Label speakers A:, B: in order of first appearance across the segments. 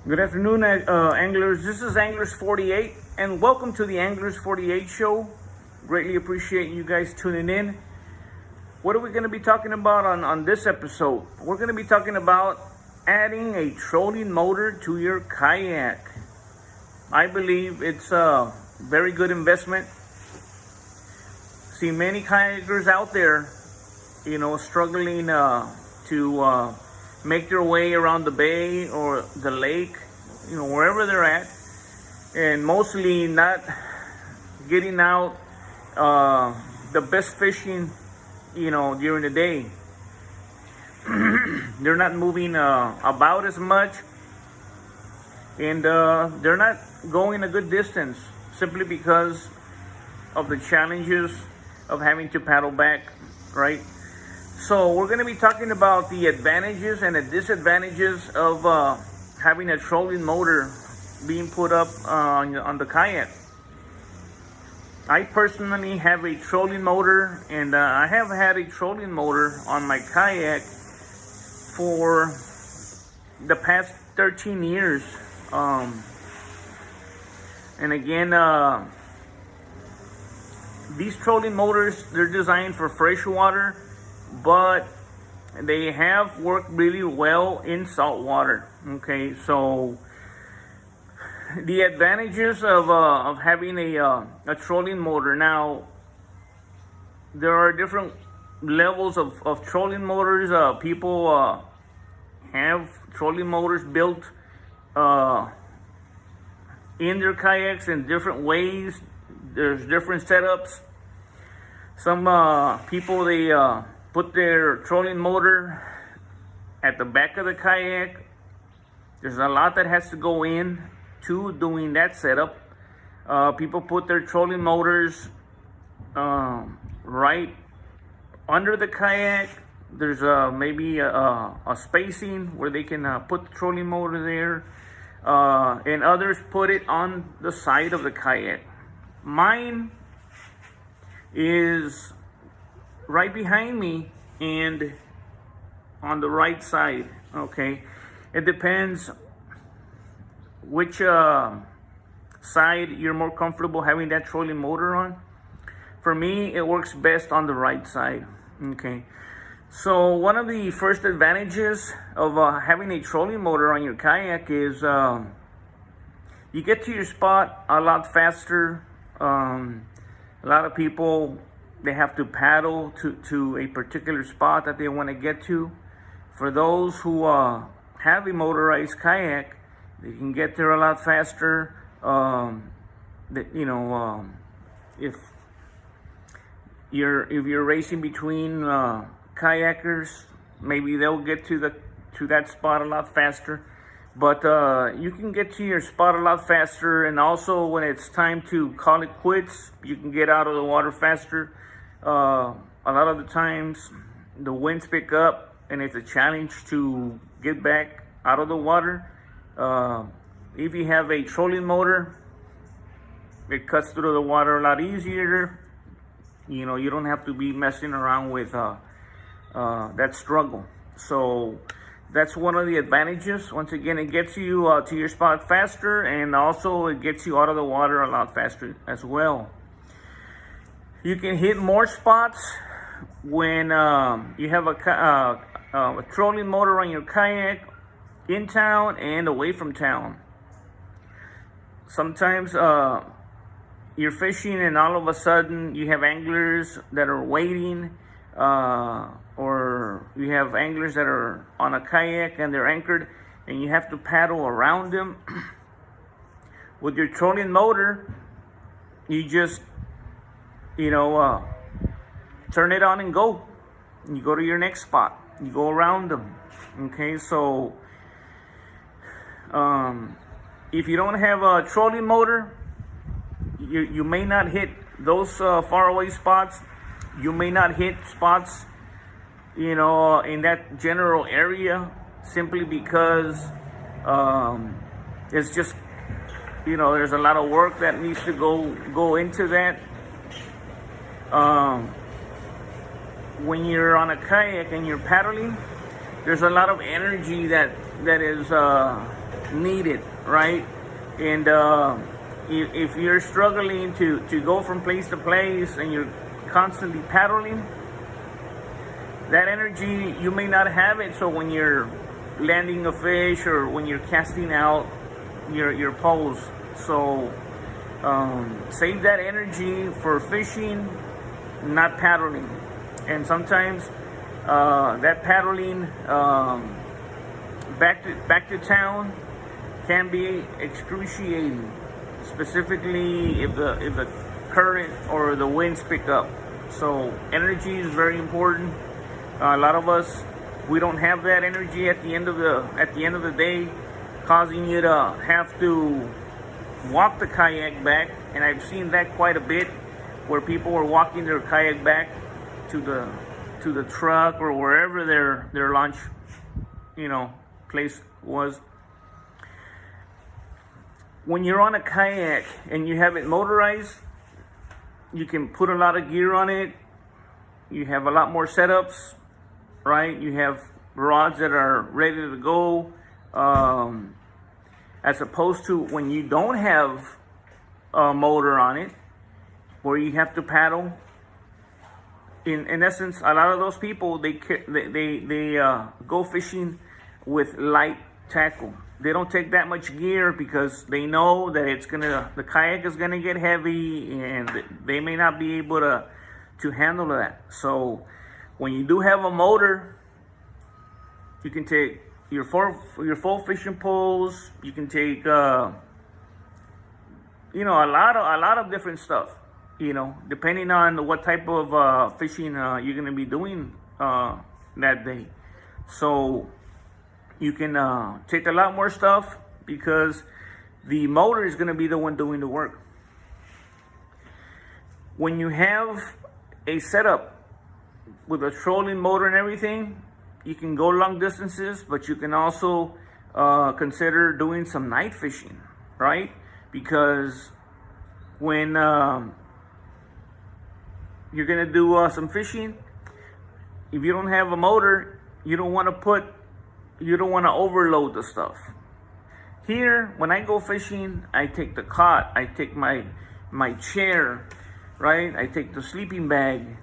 A: Good afternoon, anglers. This is Anglers 48, and welcome to the Anglers 48 show. Greatly appreciate you guys tuning in. What are we going to be talking about on this episode? We're going to be talking about adding a trolling motor to your kayak. I believe it's a very good investment. See many kayakers out there, struggling to make their way around the bay or the lake, wherever they're at, and mostly not getting out the best fishing, during the day. They're not moving about as much, and they're not going a good distance simply because of the challenges of having to paddle back, right? So we're going to be talking about the advantages and the disadvantages of having a trolling motor being put up on the kayak. I personally have a trolling motor, and I have had a trolling motor on my kayak for the past 13 years. And again, these trolling motors, they're designed for freshwater, but they have worked really well in saltwater. Okay, so the advantages of having a trolling motor. Now, there are different levels of trolling motors. People have trolling motors built in their kayaks in different ways. There's different setups. Some people, they put their trolling motor at the back of the kayak. There's a lot that has to go in to doing that setup. People put their trolling motors right under the kayak. There's maybe a spacing where they can put the trolling motor there, and others put it on the side of the kayak. Mine is right behind me and on the right side. Okay, it depends which side you're more comfortable having that trolling motor on. For me, it works best on the right side. Okay, so one of the first advantages of having a trolling motor on your kayak is you get to your spot a lot faster. A lot of people, they have to paddle to a particular spot that they want to get to. For those who have a motorized kayak, they can get there a lot faster. If you're racing between kayakers, maybe they'll get to that spot a lot faster. But you can get to your spot a lot faster, and also when it's time to call it quits, you can get out of the water faster. A lot of the times, the winds pick up, and it's a challenge to get back out of the water. If you have a trolling motor, it cuts through the water a lot easier. You don't have to be messing around with that struggle. So that's one of the advantages. Once again, it gets you to your spot faster, and also it gets you out of the water a lot faster as well. You can hit more spots when you have a trolling motor on your kayak in town and away from town. Sometimes you're fishing and all of a sudden you have anglers that are waiting, or you have anglers that are on a kayak and they're anchored and you have to paddle around them. With your trolling motor, you just turn it on and go. You go to your next spot. You go around them. Okay, so if you don't have a trolling motor, you may not hit those far away spots. You may not hit spots, in that general area, simply because it's just, there's a lot of work that needs to go into that. When you're on a kayak and you're paddling, there's a lot of energy that is needed, right? And if you're struggling to go from place to place and you're constantly paddling, that energy, you may not have it. So when you're landing a fish or when you're casting out your poles, so save that energy for fishing, not paddling. And sometimes that paddling back to town can be excruciating, specifically if the current or the winds pick up. So energy is very important. A lot of us, we don't have that energy at the end of the day, causing you to have to walk the kayak back. And I've seen that quite a bit, where people are walking their kayak back to the truck or wherever their launch, place was. When you're on a kayak and you have it motorized, you can put a lot of gear on it. You have a lot more setups, right? You have rods that are ready to go, as opposed to when you don't have a motor on it, where you have to paddle. In essence, a lot of those people, they go fishing with light tackle. They don't take that much gear because they know that the kayak is gonna get heavy, and they may not be able to handle that. So when you do have a motor, you can take your full fishing poles. You can take a lot of different stuff. Depending on what type of fishing you're gonna be doing that day. So you can take a lot more stuff because the motor is gonna be the one doing the work. When you have a setup with a trolling motor and everything, you can go long distances, but you can also consider doing some night fishing, right? Because when you're gonna do some fishing, if you don't have a motor, you don't want to overload the stuff. Here, when I go fishing, I take the cot, I take my chair, right? I take the sleeping bag,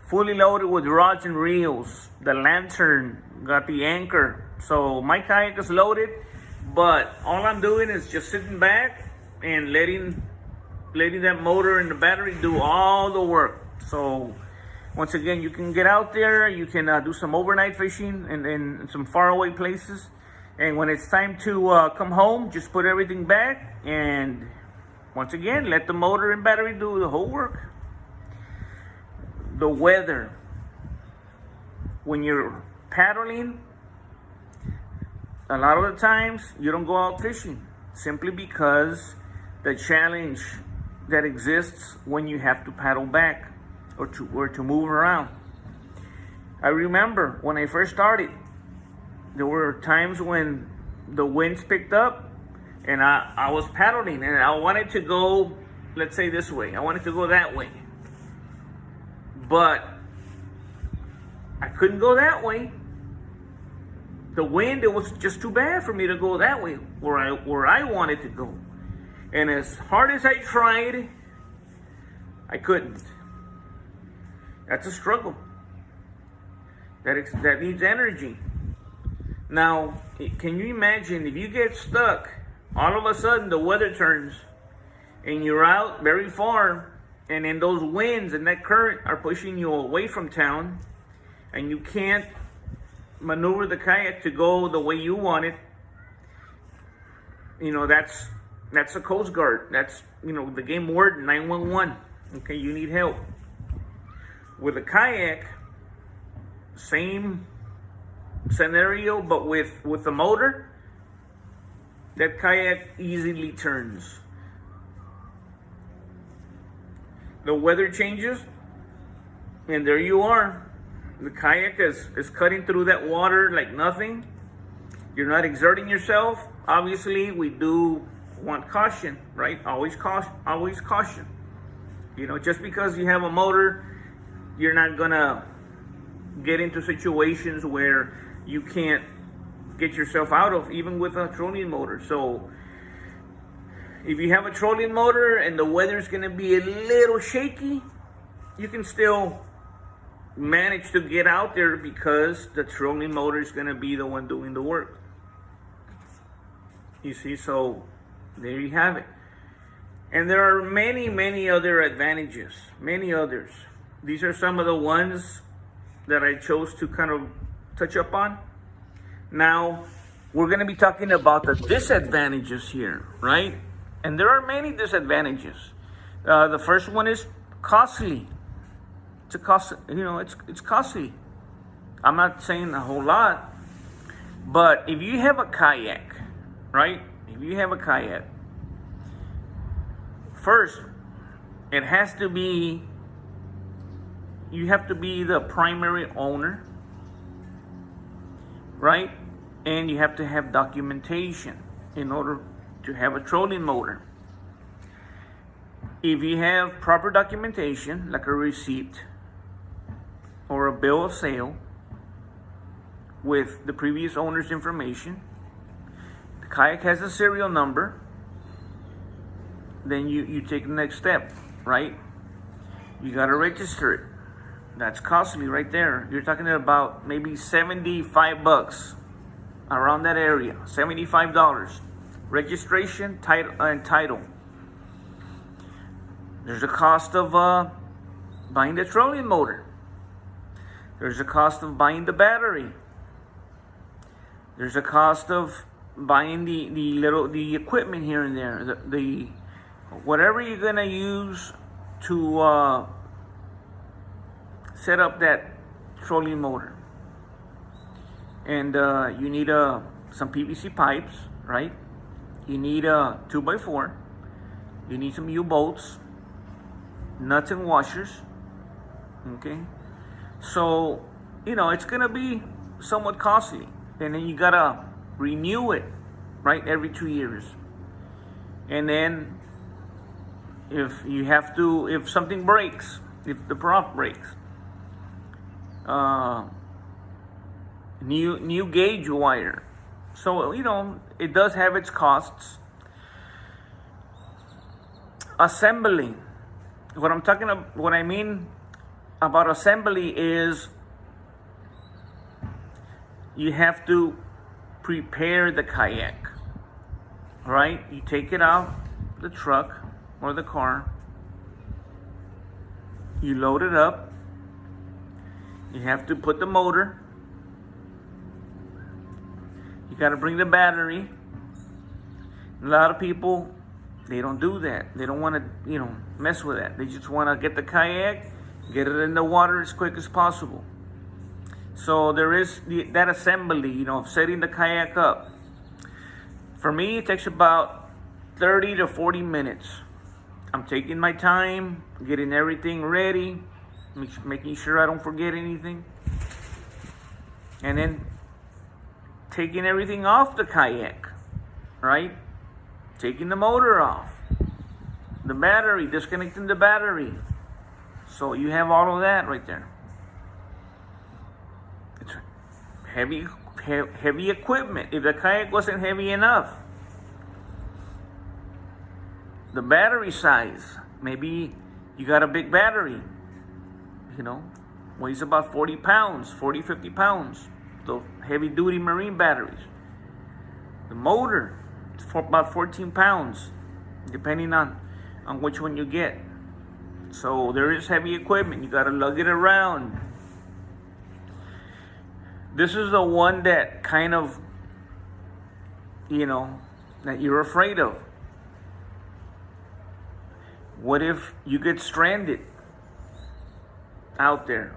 A: fully loaded with rods and reels, the lantern, got the anchor. So my kayak is loaded, but all I'm doing is just sitting back and letting that motor and the battery do all the work. So once again, you can get out there, you can do some overnight fishing in some faraway places. And when it's time to come home, just put everything back and once again, let the motor and battery do the whole work. The weather. When you're paddling, a lot of the times you don't go out fishing simply because the challenge that exists when you have to paddle back or to move around. I remember when I first started, there were times when the winds picked up and I was paddling and I wanted to go, let's say this way, I wanted to go that way, but I couldn't go that way. The wind, it was just too bad for me to go that way where I wanted to go. And as hard as I tried, I couldn't. That's a struggle. That needs energy. Now, can you imagine if you get stuck, all of a sudden the weather turns and you're out very far, and then those winds and that current are pushing you away from town and you can't maneuver the kayak to go the way you want it. That's a Coast Guard. That's, the game warden, 911. Okay, you need help. With a kayak, same scenario, but with the motor, that kayak easily turns. The weather changes, and there you are. The kayak is cutting through that water like nothing. You're not exerting yourself. Obviously, we do want caution, right? Always caution. Just because you have a motor, you're not gonna get into situations where you can't get yourself out of, even with a trolling motor. So if you have a trolling motor and the weather's going to be a little shaky, you can still manage to get out there because the trolling motor is going to be the one doing the work. You see, so there you have it. And there are many, many other advantages, many others. These are some of the ones that I chose to kind of touch up on. Now, we're going to be talking about the disadvantages here, right? And there are many disadvantages. The first one is costly. It's costly. I'm not saying a whole lot, but if you have a kayak, right? If you have a kayak, first, you have to be the primary owner, right? And you have to have documentation in order to have a trolling motor. If you have proper documentation, like a receipt or a bill of sale with the previous owner's information, the kayak has a serial number, then you take the next step, right? You got to register it. That's costly right there. You're talking about maybe $75, around that area, $75. Registration, title. There's a cost of buying the trolling motor. There's a cost of buying the battery. There's a cost of buying the equipment here and there, the whatever you're gonna use to set up that trolling motor. And you need some PVC pipes, right? You need a 2x4. You need some U-bolts, nuts and washers. Okay, so it's gonna be somewhat costly, and then you gotta renew it, right, every 2 years. And then if something breaks, if the prop breaks, new gauge wire. So it does have its costs. Assembly. What I mean about assembly is you have to prepare the kayak, right? You take it out the truck or the car, you load it up, you have to put the motor, you got to bring the battery. A lot of people, they don't do that. They don't want to mess with that. They just want to get the kayak, get it in the water as quick as possible. So there is that assembly, of setting the kayak up. For me, it takes about 30 to 40 minutes. I'm taking my time, getting everything ready, making sure I don't forget anything. And then taking everything off the kayak, right? Taking the motor off, the battery, disconnecting the battery. So you have all of that right there. It's heavy equipment. If the kayak wasn't heavy enough, the battery size, maybe you got a big battery, weighs about 40 pounds, 50 pounds, those heavy duty marine batteries. The motor, it's for about 14 pounds, depending on which one you get. So there is heavy equipment. You got to lug it around. This is the one that kind of, that you're afraid of. What if you get stranded out there?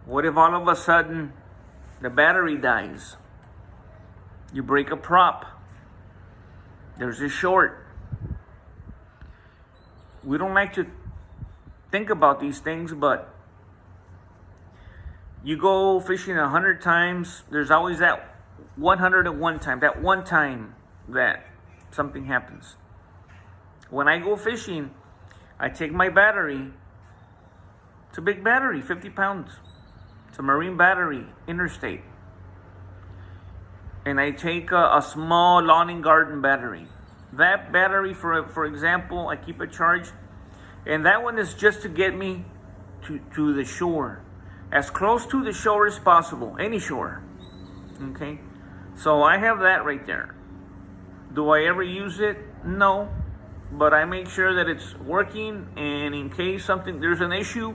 A: What if all of a sudden the battery dies? You break a prop. There's a short. We don't like to think about these things, but you go fishing 100 times, there's always that 101 time, that one time that something happens. When I go fishing, I take my battery. It's a big battery, 50 pounds. It's a marine battery, interstate. and I take a small lawn and garden battery. That battery, for example, I keep it charged, and that one is just to get me to the shore, as close to the shore as possible, any shore. Okay, so I have that right there. Do I ever use it? No, but I make sure that it's working, and in case there's an issue,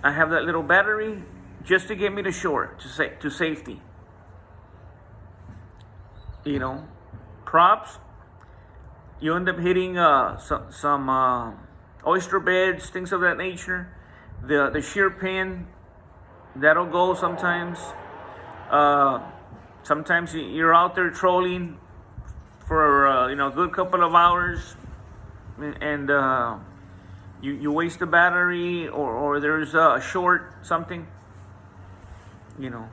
A: I have that little battery just to get me to shore, to safety. You know, props, you end up hitting some oyster beds, things of that nature. The shear pin, that'll go sometimes. Sometimes you're out there trolling for a good couple of hours, and you waste the battery, or there's a short something. The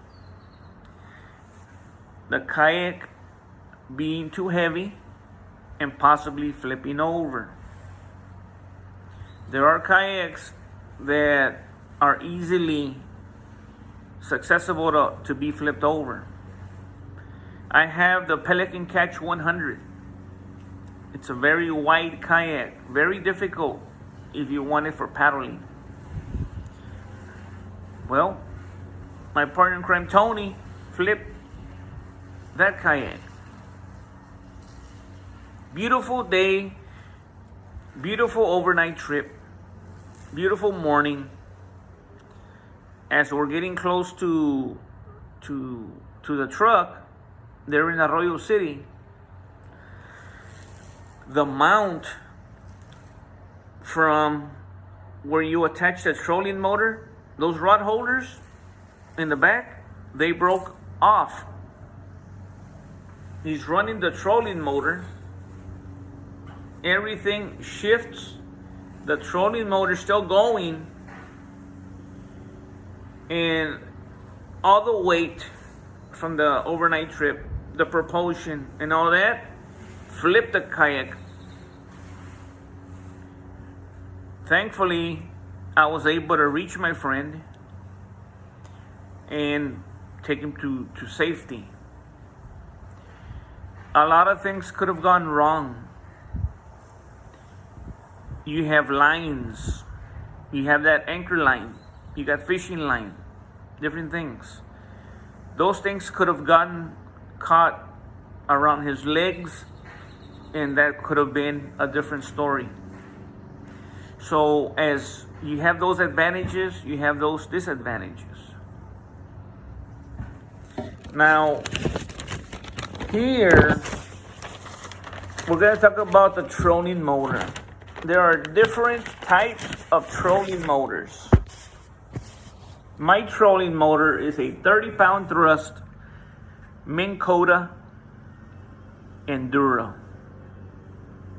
A: kayak being too heavy and possibly flipping over. There are kayaks that are easily accessible to be flipped over. I have the Pelican Catch 100. It's a very wide kayak, very difficult if you want it for paddling. Well, my partner in crime, Tony, flipped that kayak. Beautiful day, beautiful overnight trip, beautiful morning. As we're getting close to the truck, they're in Arroyo City. The mount from where you attach the trolling motor, those rod holders in the back, they broke off. He's running the trolling motor. Everything shifts. The trolling motor still going, and all the weight from the overnight trip, the propulsion and all that, flipped the kayak. Thankfully, I was able to reach my friend and take him to safety. A lot of things could have gone wrong. You have lines. You have that anchor line. You got fishing line. Different things. Those things could have gotten caught around his legs, and that could have been a different story. So as you have those advantages, you have those disadvantages. Now, here, we're going to talk about the trolling motor. There are different types of trolling motors. My trolling motor is a 30-pound thrust Minn Kota Enduro.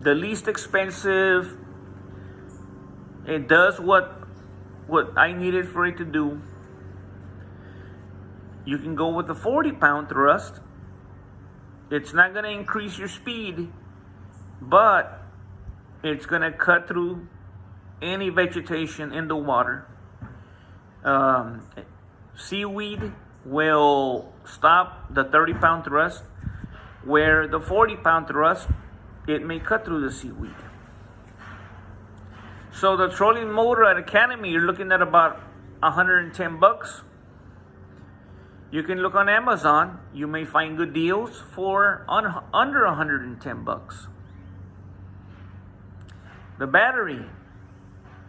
A: The least expensive. It does what I needed for it to do. You can go with the 40-pound thrust. It's not going to increase your speed, but it's going to cut through any vegetation in the water. Seaweed will stop the 30-pound thrust, where the 40-pound thrust, it may cut through the seaweed. So the trolling motor at Academy, you're looking at about $110. You can look on Amazon. You may find good deals for under $110. The battery.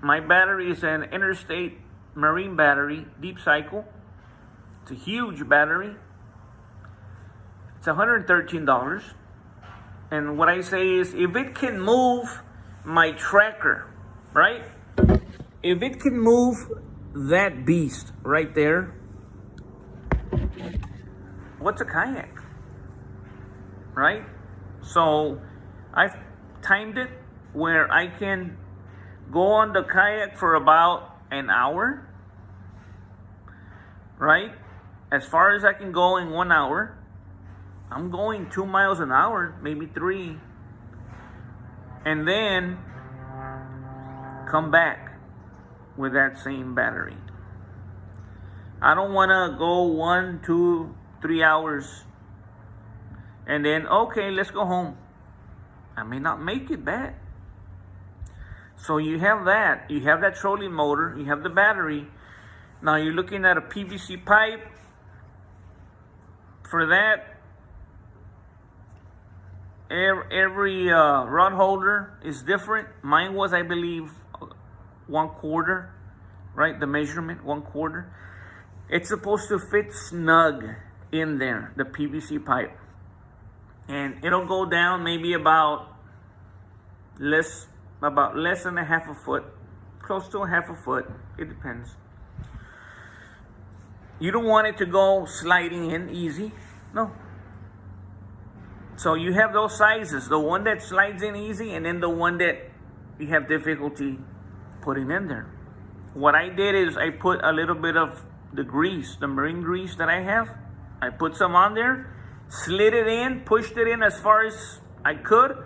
A: My battery is an Interstate Marine battery, deep cycle. It's a huge battery. It's $113. And what I say is, if it can move my tracker, right? If it can move that beast right there, what's a kayak? Right? So I've timed it where I can go on the kayak for about an hour, right? As far as I can go in 1 hour. I'm going 2 miles an hour, maybe 3. And then come back with that same battery. I don't want to go 1, 2, 3 hours and then, okay, let's go home. I may not make it back. So you have that. You have that trolling motor. You have the battery. Now you're looking at a PVC pipe. For that, every rod holder is different. Mine was, I believe, 1/4, right? The measurement, 1/4. It's supposed to fit snug in there, the PVC pipe. And it'll go down maybe about less than a half a foot, close to a half a foot. It depends. You don't want it to go sliding in easy. No. So you have those sizes, the one that slides in easy and then the one that you have difficulty putting in there. What I did is I put a little bit of the grease, the marine grease that I have. I put some on there, slid it in, pushed it in as far as I could.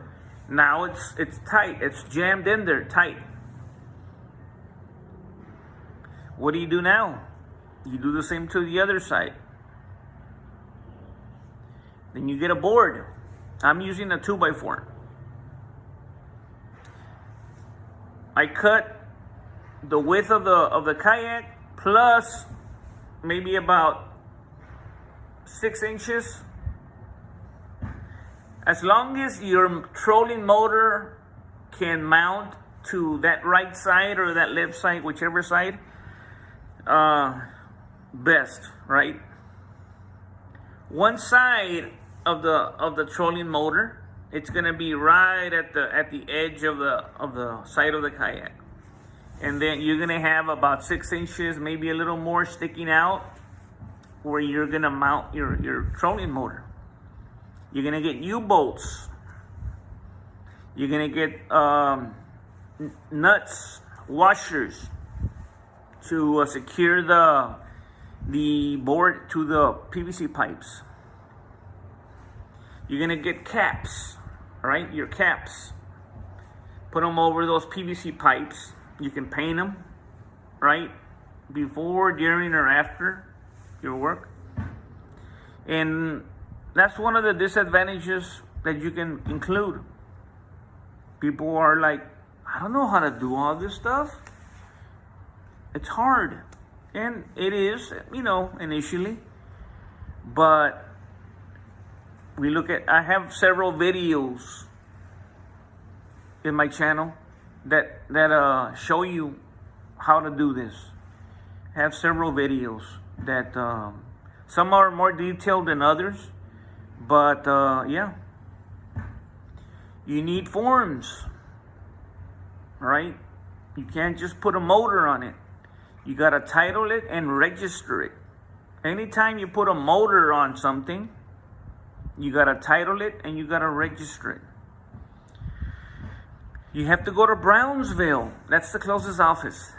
A: Now it's tight. It's jammed in there tight. What do you do now? You do the same to the other side. Then you get a board. I'm using a 2x4. I cut the width of the kayak plus maybe about 6 inches. As long as your trolling motor can mount to that right side or that left side, whichever side, best, right? One side of the trolling motor, it's gonna be right at the edge of the side of the kayak, and then you're gonna have about 6 inches, maybe a little more, sticking out where you're gonna mount your trolling motor. You're gonna get U-bolts. You're gonna get nuts, washers to secure the board to the PVC pipes. You're gonna get caps, right? Your caps. Put them over those PVC pipes. You can paint them, right? Before, during, or after your work. And that's one of the disadvantages that you can include. People are like, I don't know how to do all this stuff. It's hard. And it is, initially. But I have several videos in my channel that show you how to do this. I have several videos that some are more detailed than others. But yeah, you need forms, right? You can't just put a motor on it. You gotta title it and register it. Anytime you put a motor on something, you gotta title it and you gotta register it. You have to go to Brownsville. That's the closest office.